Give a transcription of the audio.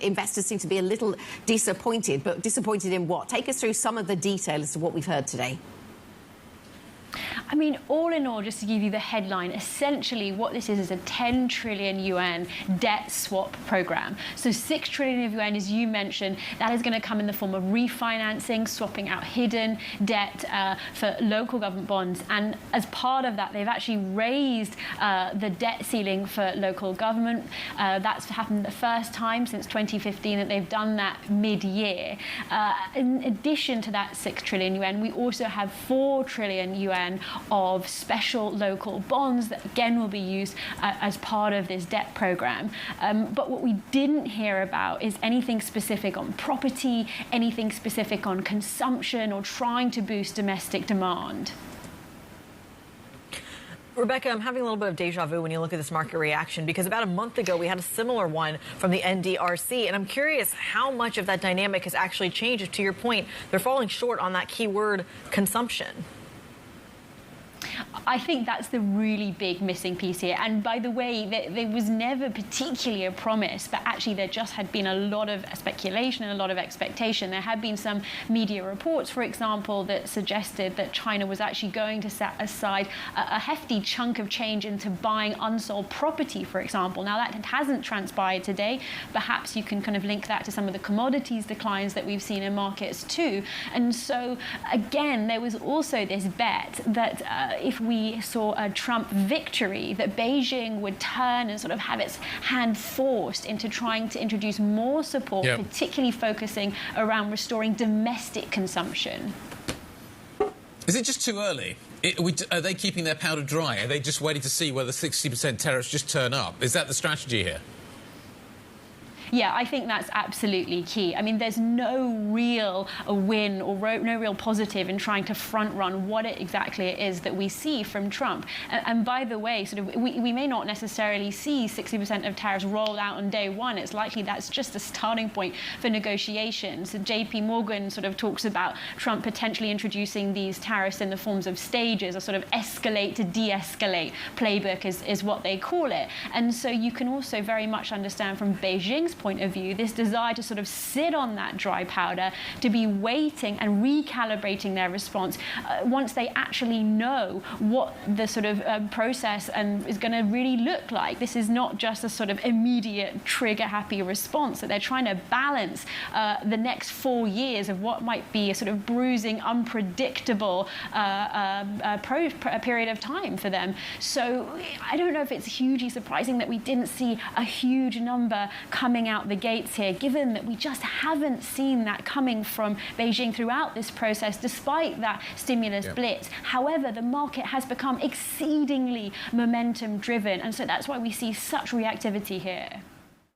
investors seem to be a little disappointed, but disappointed in what? Take us through some of the detail as to what we've heard today. I mean, all in all, just to give you the headline, essentially what this is a 10 trillion yuan debt swap program. So 6 trillion of yuan, as you mentioned, that is going to come in the form of refinancing, swapping out hidden debt for local government bonds. And as part of that, they've actually raised the debt ceiling for local government. That's happened the first time since 2015 that they've done that mid-year. In addition to that 6 trillion yuan, we also have 4 trillion yuan of special local bonds that again will be used as part of this debt program. But what we didn't hear about is anything specific on property, anything specific on consumption or trying to boost domestic demand. Rebecca, I'm having a little bit of deja vu when you look at this market reaction, because about a month ago we had a similar one from the NDRC, and I'm curious how much of that dynamic has actually changed. To your point, they're falling short on that key word, consumption. I think that's the really big missing piece here. And by the way, there was never particularly a promise, but actually there just had been a lot of speculation and a lot of expectation. There had been some media reports, for example, that suggested that China was actually going to set aside a hefty chunk of change into buying unsold property, for example. Now, that hasn't transpired today. Perhaps you can kind of link that to some of the commodities declines that we've seen in markets too. And so, again, there was also this bet that if we saw a Trump victory, that Beijing would turn and sort of have its hand forced into trying to introduce more support, particularly focusing around restoring domestic consumption. Is it just too early? Are they keeping their powder dry? Are they just waiting to see whether 60% tariffs just turn up? Is that the strategy here? Yeah, I think that's absolutely key. I mean, there's no real win or no real positive in trying to front run what exactly it is that we see from Trump. And by the way, sort of we may not necessarily see 60% of tariffs rolled out on day one. It's likely that's just a starting point for negotiations. JP Morgan sort of talks about Trump potentially introducing these tariffs in the forms of stages, a sort of escalate to de-escalate playbook is what they call it. And so you can also very much understand from Beijing's point of view, this desire to sort of sit on that dry powder, to be waiting and recalibrating their response once they actually know what the sort of process is going to really look like. This is not just a sort of immediate trigger-happy response, that they're trying to balance the next 4 years of what might be a sort of bruising, unpredictable period of time for them. So I don't know if it's hugely surprising that we didn't see a huge number coming out the gates here, given that we just haven't seen that coming from Beijing throughout this process, despite that stimulus blitz. However, the market has become exceedingly momentum driven, and so that's why we see such reactivity here.